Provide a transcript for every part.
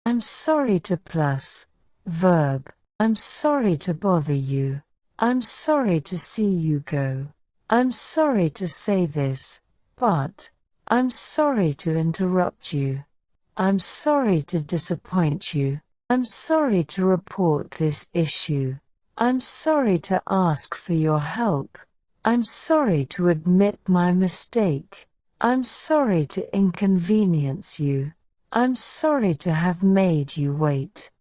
I'm sorry to plus, verb. I'm sorry to bother you. I'm sorry to see you go. I'm sorry to say this, but I'm sorry to interrupt you. I'm sorry to disappoint you. I'm sorry to report this issue. I'm sorry to ask for your help. I'm sorry to admit my mistake. I'm sorry to inconvenience you. I'm sorry to have made you wait.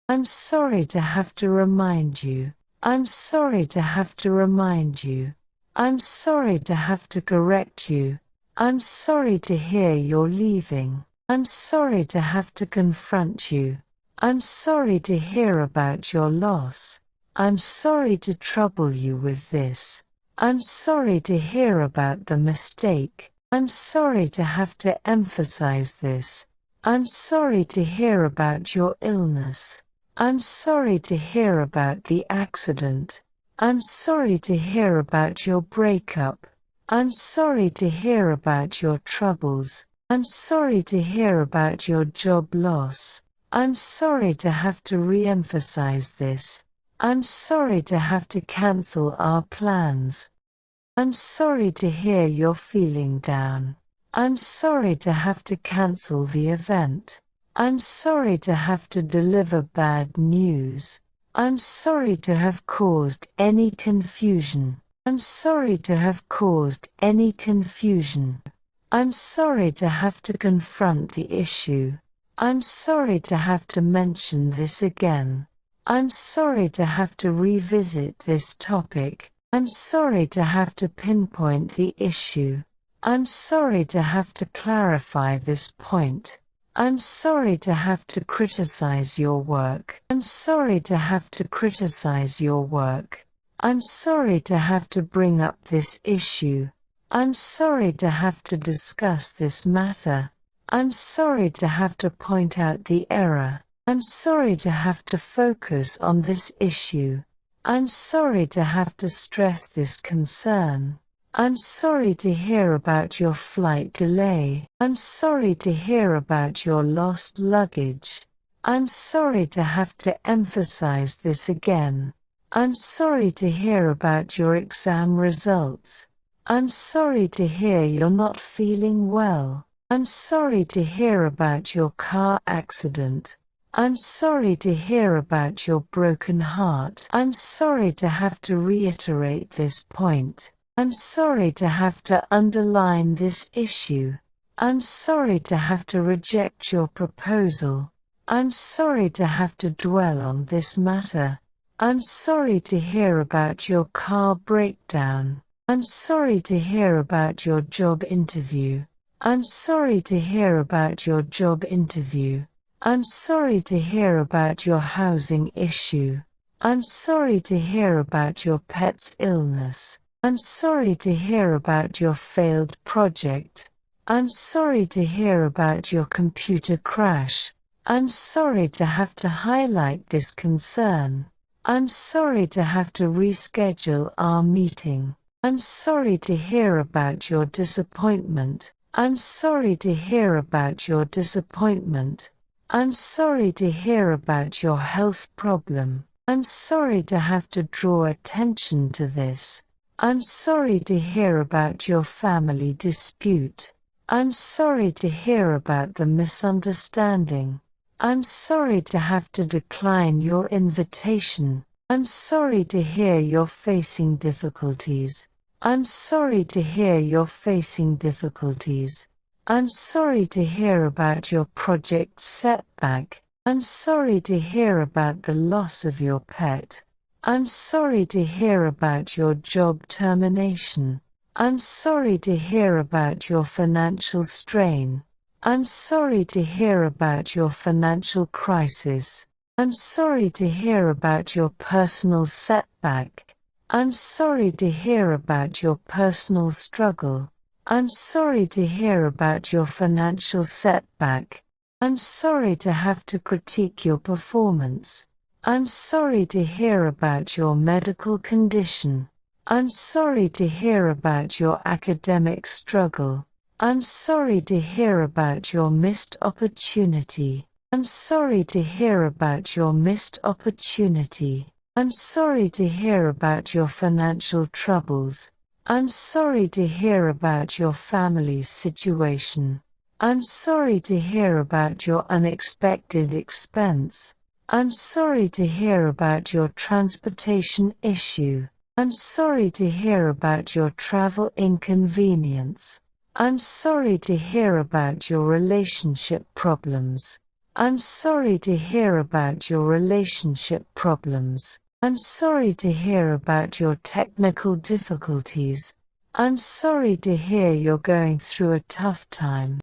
I'm sorry to have to remind you. I'm sorry to have to remind you. I'm sorry to have to correct you. I'm sorry to hear you're leaving. I'm sorry to have to confront you. I'm sorry to hear about your loss. I'm sorry to trouble you with this. I'm sorry to hear about the mistake. I'm sorry to have to emphasize this. I'm sorry to hear about your illness. I'm sorry to hear about the accident. I'm sorry to hear about your breakup. I'm sorry to hear about your troubles. I'm sorry to hear about your job loss. I'm sorry to have to re-emphasize this. I'm sorry to have to cancel our plans. I'm sorry to hear you're feeling down. I'm sorry to have to cancel the event. I'm sorry to have to deliver bad news. I'm sorry to have caused any confusion. I'm sorry to have caused any confusion. I'm sorry to have to confront the issue. I'm sorry to have to mention this again. I'm sorry to have to revisit this topic. I'm sorry to have to pinpoint the issue. I'm sorry to have to clarify this point. I'm sorry to have to criticize your work. I'm sorry to have to criticize your work. I'm sorry to have to bring up this issue. I'm sorry to have to discuss this matter. I'm sorry to have to point out the error. I'm sorry to have to focus on this issue. I'm sorry to have to stress this concern. I'm sorry to hear about your flight delay. I'm sorry to hear about your lost luggage. I'm sorry to have to emphasize this again. I'm sorry to hear about your exam results. I'm sorry to hear you're not feeling well. I'm sorry to hear about your car accident. I'm sorry to hear about your broken heart. I'm sorry to have to reiterate this point. I'm sorry to have to underline this issue. I'm sorry to have to reject your proposal. I'm sorry to have to dwell on this matter. I'm sorry to hear about your car breakdown. I'm sorry to hear about your job interview. I'm sorry to hear about your job interview. I'm sorry to hear about your housing issue. I'm sorry to hear about your pet's illness. I'm sorry to hear about your failed project. I'm sorry to hear about your computer crash. I'm sorry to have to highlight this concern. I'm sorry to have to reschedule our meeting. I'm sorry to hear about your disappointment. I'm sorry to hear about your disappointment. I'm sorry to hear about your health problem. I'm sorry to have to draw attention to this. I'm sorry to hear about your family dispute. I'm sorry to hear about the misunderstanding. I'm sorry to have to decline your invitation. I'm sorry to hear you're facing difficulties. I'm sorry to hear you're facing difficulties. I'm sorry to hear about your project setback. I'm sorry to hear about the loss of your pet. I'm sorry to hear about your job termination. I'm sorry to hear about your financial strain. I'm sorry to hear about your financial crisis. I'm sorry to hear about your personal setback. I'm sorry to hear about your personal struggle. I'm sorry to hear about your financial setback. I'm sorry to have to critique your performance. I'm sorry to hear about your medical condition. I'm sorry to hear about your academic struggle. I'm sorry to hear about your missed opportunity. I'm sorry to hear about your missed opportunity. I'm sorry to hear about your financial troubles. I'm sorry to hear about your family's situation. I'm sorry to hear about your unexpected expense. I'm sorry to hear about your transportation issue. I'm sorry to hear about your travel inconvenience. I'm sorry to hear about your relationship problems. I'm sorry to hear about your relationship problems. I'm sorry to hear about your technical difficulties. I'm sorry to hear you're going through a tough time.